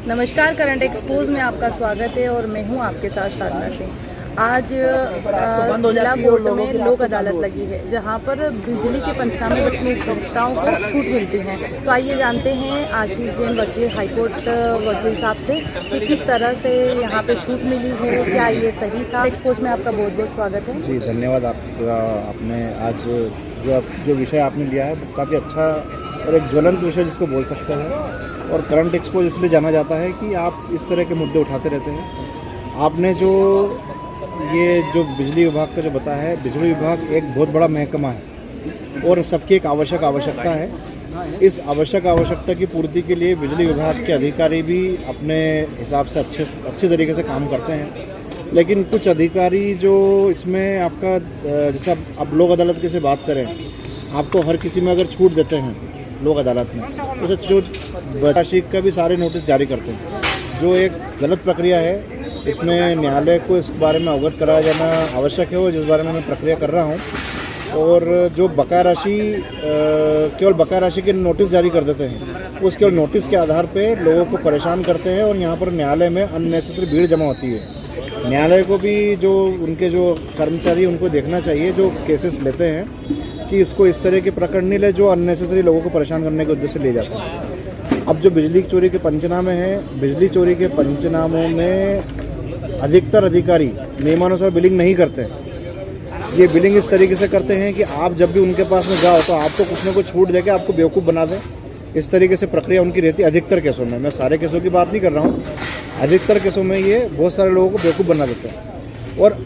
नमस्कार, current expose में आपका स्वागत है और मैं हूं आपके साथ साधना सिंह। आज जिला कोर्ट में लोक अदालत लगी है जहां पर बिजली के पंचनामे उपभोक्ताओं को छूट मिलती है। तो आइए जानते हैं आशीष जैन वकील, हाईकोर्ट वकील साहब से कि किस तरह से यहां पे छूट मिली है, क्या ये सही था। एक्सपोज में आपका बहुत बहुत स्वागत है। जी धन्यवाद। आपने आज जो विषय आपने लिया है वो काफ़ी अच्छा और एक ज्वलंत विषय जिसको बोल सकते हैं। और करंट एक्सपोज इसलिए जाना जाता है कि आप इस तरह के मुद्दे उठाते रहते हैं। आपने जो बिजली विभाग का जो बताया है, बिजली विभाग एक बहुत बड़ा महकमा है और सबकी एक आवश्यकता है। इस आवश्यकता की पूर्ति के लिए बिजली विभाग के अधिकारी भी अपने हिसाब से अच्छे तरीके से काम करते हैं। लेकिन कुछ अधिकारी जो इसमें आपका जैसे अब लोक अदालत की से बात करें, आपको हर किसी में अगर छूट देते हैं लोक अदालत में, तो छूट राशि का भी सारे नोटिस जारी करते हैं, जो एक गलत प्रक्रिया है। इसमें न्यायालय को इस बारे में अवगत कराया जाना आवश्यक है, और जिस बारे में मैं प्रक्रिया कर रहा हूँ। और जो बकाया राशि केवल बकाया राशि के नोटिस जारी कर देते हैं, उस केवल नोटिस के आधार पे लोगों को परेशान करते हैं और यहाँ पर न्यायालय में अननेसेसरी भीड़ जमा होती है। न्यायालय को भी जो उनके जो कर्मचारी उनको देखना चाहिए जो केसेस लेते हैं कि इसको इस तरह के प्रकरण नहीं ले जो अननेसेसरी लोगों को परेशान करने के उद्देश्य से ले जाते हैं। अब जो बिजली चोरी के पंचनामे हैं, बिजली चोरी के पंचनामों में अधिकतर अधिकारी नियमानुसार बिलिंग नहीं करते हैं। ये बिलिंग इस तरीके से करते हैं कि आप जब भी उनके पास में जाओ तो आपको कुछ न कुछ छूट देके आपको बेवकूफ़ बना दें। इस तरीके से प्रक्रिया उनकी रहती है अधिकतर केसों में। मैं सारे केसों की बात नहीं कर रहा हूँ, अधिकतर केसों में ये बहुत सारे लोगों को बेवकूफ़ बना देते हैं और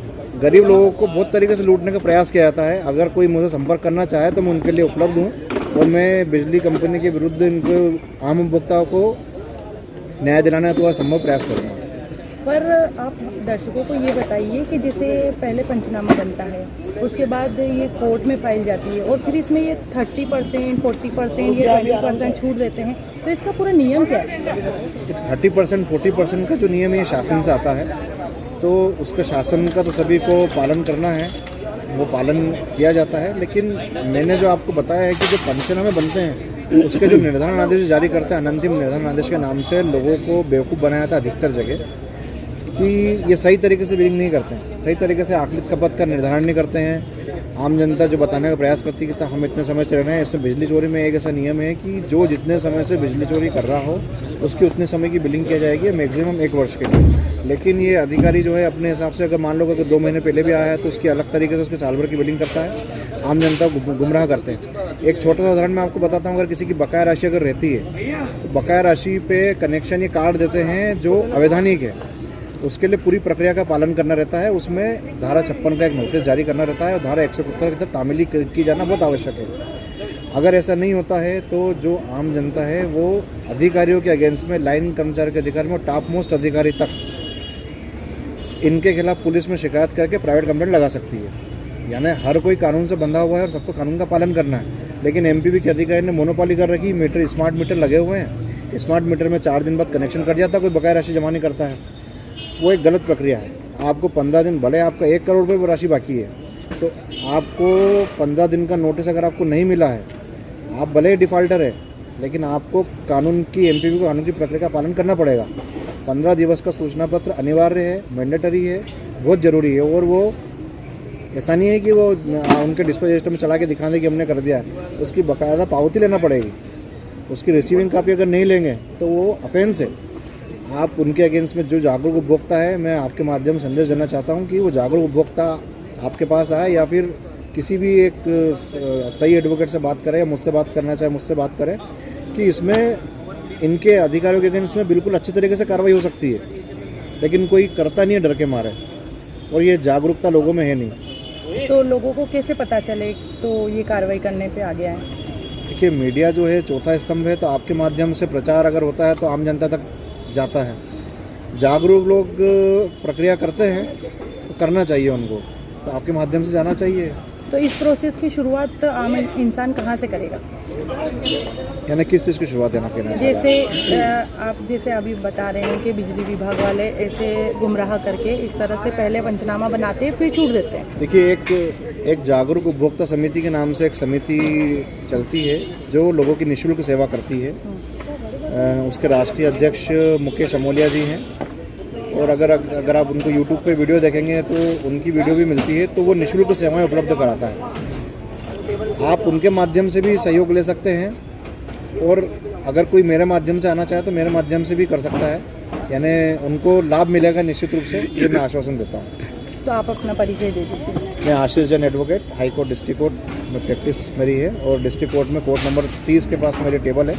गरीब लोगों को बहुत तरीके से लूटने का प्रयास किया जाता है। अगर कोई मुझसे संपर्क करना चाहे तो मैं उनके लिए उपलब्ध हूँ और मैं बिजली कंपनी के विरुद्ध इनको आम उपभोक्ताओं को न्याय दिलाने का संभव प्रयास करूँगा। पर आप दर्शकों को ये बताइए कि जैसे पहले पंचनामा बनता है, उसके बाद ये कोर्ट में फाइल जाती है और फिर इसमें ये 30%, 40% या 20% छूट देते हैं, तो इसका पूरा नियम क्या है? 30%, 40% का जो नियम है शासन से आता है, तो उसका शासन का तो सभी को पालन करना है, वो पालन किया जाता है। लेकिन मैंने जो आपको बताया है कि जो पंचनामे बनते हैं उसके जो निर्धारण आदेश जारी करते हैं, अनंतिम निर्धारण आदेश के नाम से लोगों को बेवकूफ़ बनाया था अधिकतर जगह कि ये सही तरीके से बिलिंग नहीं करते हैं, सही तरीके से आकलित खपत का निर्धारण नहीं करते हैं। आम जनता जो बताने का प्रयास करती है कि हम इतने समय से रह रहे हैं। इसमें बिजली चोरी में एक ऐसा नियम है कि जो जितने समय से बिजली चोरी कर रहा हो उसकी उतने समय की बिलिंग किया जाएगी, मैक्सिमम 1 वर्ष के लिए। लेकिन ये अधिकारी जो है अपने हिसाब से, अगर मान लो कि 2 महीने पहले भी आया है तो उसकी अलग तरीके से उसके साल भर की बिलिंग करता है। आम जनता को गुमराह करते हैं। एक छोटा सा उदाहरण मैं आपको बताता हूँ। अगर किसी की बकाया राशि अगर रहती है तो बकाया राशि पे कनेक्शन ये कार्ड देते हैं जो अवैधानिक है, उसके लिए पूरी प्रक्रिया का पालन करना रहता है। उसमें धारा 56 का एक नोटिस जारी करना रहता है और धारा 171 के तहत तामीली की जाना बहुत आवश्यक है। अगर ऐसा नहीं होता है तो जो आम जनता है वो अधिकारियों के अगेंस्ट में, लाइन कर्मचारी के अधिकारी में, टॉप मोस्ट अधिकारी तक इनके खिलाफ पुलिस में शिकायत करके प्राइवेट कंप्लेंट लगा सकती है। यानी हर कोई कानून से बंधा हुआ है और सबको कानून का पालन करना है। लेकिन एमपीबी के अधिकारी ने मोनोपोली कर रखी। मीटर, स्मार्ट मीटर लगे हुए हैं, स्मार्ट मीटर में 4 दिन बाद कनेक्शन कट जाता है, कोई बकाया राशि जमा नहीं करता है। वो एक गलत प्रक्रिया है। आपको 15 दिन, भले आपका 1 करोड़ रुपये राशि बाकी है, तो आपको 15 दिन का नोटिस अगर आपको नहीं मिला है, आप भले डिफ़ॉल्टर है, लेकिन आपको कानून की, एमपीबी को कानून की प्रक्रिया का पालन करना पड़ेगा। 15 दिवस का सूचना पत्र अनिवार्य है, मैंडेटरी है, बहुत ज़रूरी है। और वो ऐसा नहीं है कि वो उनके डिस्पोज में चला के दिखा दें कि हमने कर दिया है, उसकी बाकायदा पावती लेना पड़ेगी। उसकी रिसीविंग कापी अगर नहीं लेंगे तो वो ऑफेंस है। आप उनके अगेंस्ट में जो जागरूक उपभोक्ता है, मैं आपके माध्यम से संदेश देना चाहता हूं कि वो जागरूक उपभोक्ता आपके पास आए या फिर किसी भी एक सही एडवोकेट से बात करें या मुझसे बात करना चाहे मुझसे बात करें कि इसमें इनके अधिकारियों के अगेंस्ट में बिल्कुल अच्छे तरीके से कार्रवाई हो सकती है। लेकिन कोई करता नहीं है डर के मारे, और ये जागरूकता लोगों में है नहीं। तो लोगों को कैसे पता चले तो ये कार्रवाई करने पे आ गया है? देखिए, मीडिया जो है चौथा स्तंभ है, तो आपके माध्यम से प्रचार अगर होता है तो आम जनता तक जाता है। जागरूक लोग प्रक्रिया करते हैं तो करना चाहिए उनको, तो आपके माध्यम से जाना चाहिए। तो इस प्रोसेस की शुरुआत आम इंसान कहाँ से करेगा? यानी किस चीज़ की शुरुआत देना कहना? जैसे अभी बता रहे हैं कि बिजली विभाग वाले ऐसे गुमराह करके इस तरह से पहले पंचनामा बनाते हैं फिर छूट देते हैं। देखिए, एक जागरूक उपभोक्ता समिति के नाम से एक समिति चलती है जो लोगों की निःशुल्क सेवा करती है। उसके राष्ट्रीय अध्यक्ष मुकेश अमोलिया जी हैं। और अगर आप उनको यूट्यूब पे वीडियो देखेंगे तो उनकी वीडियो भी मिलती है, तो वो निःशुल्क सेवाएं उपलब्ध कराता है। आप उनके माध्यम से भी सहयोग ले सकते हैं, और अगर कोई मेरे माध्यम से आना चाहे तो मेरे माध्यम से भी कर सकता है, यानी उनको लाभ मिलेगा निश्चित रूप से, ये मैं आश्वासन देता हूँ। तो आप अपना परिचय दे दीजिए। मैं Ashish Jain advocate, high court district court में प्रैक्टिस मेरी है, और डिस्ट्रिक्ट कोर्ट में कोर्ट नंबर 30 के पास मेरी टेबल है।